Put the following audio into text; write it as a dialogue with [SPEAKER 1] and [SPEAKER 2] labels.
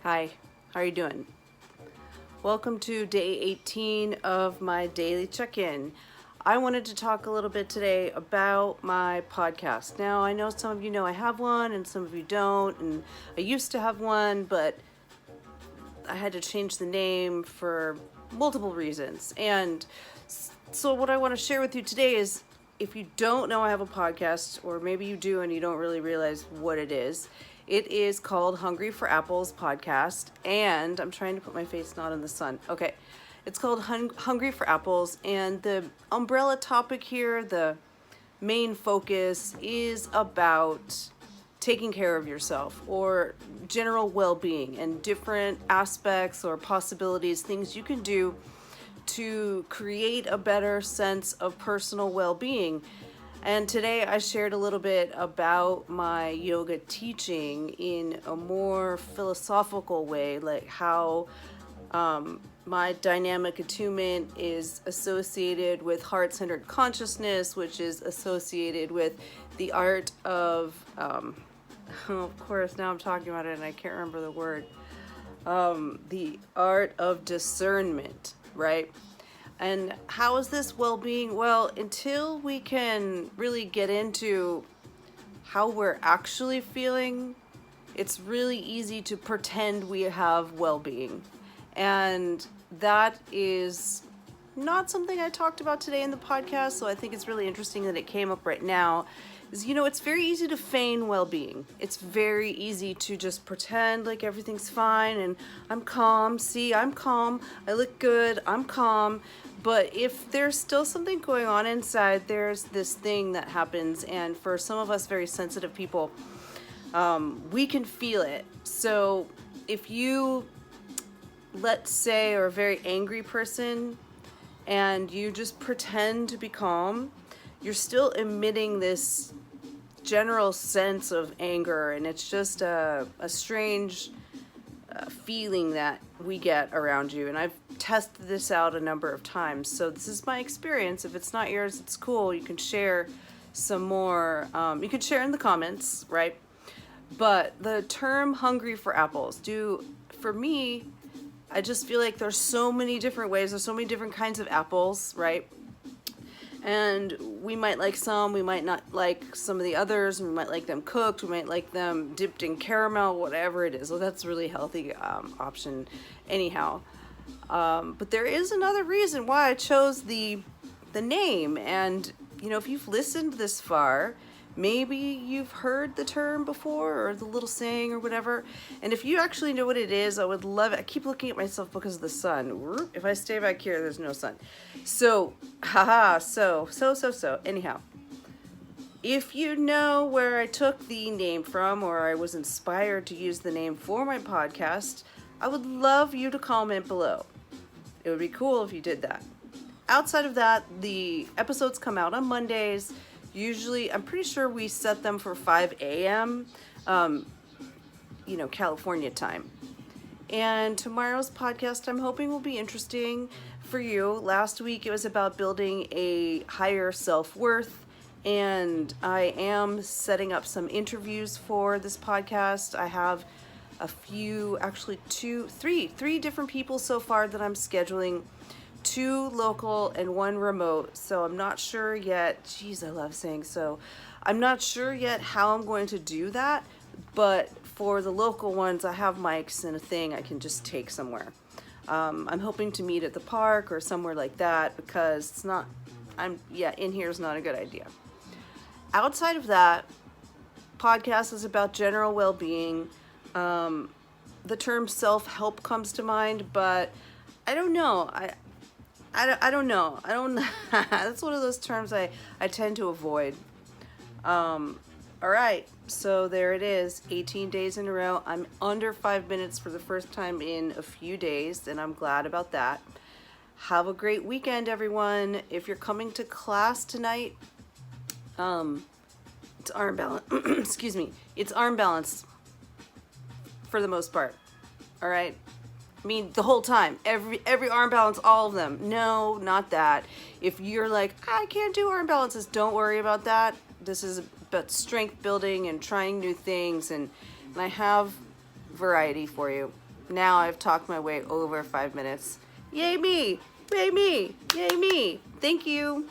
[SPEAKER 1] Hi, how are you doing? Welcome to day 18 of my daily check-in. I wanted to talk a little bit today about my podcast. Now, I know some of you know I have one and some of you don't, and I used to have one, but I had to change the name for multiple reasons. And so what I want to share with you today is if you don't know I have a podcast, or maybe you do and you don't really realize what it is called Hungry for Apples Podcast. And I'm trying to put my face not in the sun. Okay. It's called Hungry for Apples. And the umbrella topic here, the main focus is about taking care of yourself or general well-being and different aspects or possibilities, things you can do to create a better sense of personal well-being. And today I shared a little bit about my yoga teaching in a more philosophical way, like how my dynamic attunement is associated with heart-centered consciousness, which is associated with the art of, of course, now I'm talking about it and I can't remember the word, the art of discernment, right? And how is this well-being? Well, until we can really get into how we're actually feeling, it's really easy to pretend we have well-being. And that is not something I talked about today in the podcast, so I think it's really interesting that it came up right now. Is, it's very easy to feign well-being. It's very easy to just pretend like everything's fine and I'm calm. See, I'm calm. I look good. I'm calm. But if there's still something going on inside, there's this thing that happens. And for some of us very sensitive people, we can feel it. So if you, let's say, are a very angry person and you just pretend to be calm, you're still emitting this general sense of anger, and it's just a strange feeling that we get around you. And I've tested this out a number of times, so this is my experience. If it's not yours, it's cool. You can share some more. You can share in the comments, right? But the term hungry for apples, for me, I just feel like there's so many different ways, there's so many different kinds of apples, right? And we might like some, we might not like some of the others, we might like them cooked, we might like them dipped in caramel, whatever it is. Well, that's a really healthy option anyhow. But there is another reason why I chose the name. And, if you've listened this far, maybe you've heard the term before or the little saying or whatever. And if you actually know what it is, I would love it. I keep looking at myself because of the sun. If I stay back here, there's no sun. So, anyhow, if you know where I took the name from or I was inspired to use the name for my podcast, I would love you to comment below. It would be cool if you did that. Outside of that, the episodes come out on Mondays. Usually, I'm pretty sure we set them for 5 a.m., California time. And tomorrow's podcast, I'm hoping, will be interesting for you. Last week, it was about building a higher self-worth, and I am setting up some interviews for this podcast. I have a few, actually three different people so far that I'm scheduling. 2 local and 1 remote, so I'm not sure yet. Geez, I love saying so. I'm not sure yet how I'm going to do that, but for the local ones, I have mics and a thing I can just take somewhere. I'm hoping to meet at the park or somewhere like that because in here is not a good idea. Outside of that, podcast is about general well-being. The term self-help comes to mind, but I don't know. I don't know. That's one of those terms I tend to avoid. All right. So there it is. 18 days in a row. I'm under 5 minutes for the first time in a few days, and I'm glad about that. Have a great weekend, everyone. If you're coming to class tonight, it's arm balance. Excuse me. It's arm balance for the most part. All right. I mean, the whole time, every arm balance, all of them. No, not that. If you're like, I can't do arm balances, don't worry about that. This is about strength building and trying new things, and I have variety for you. now I've talked my way over 5 minutes. Yay me! Yay me! Yay me! Thank you.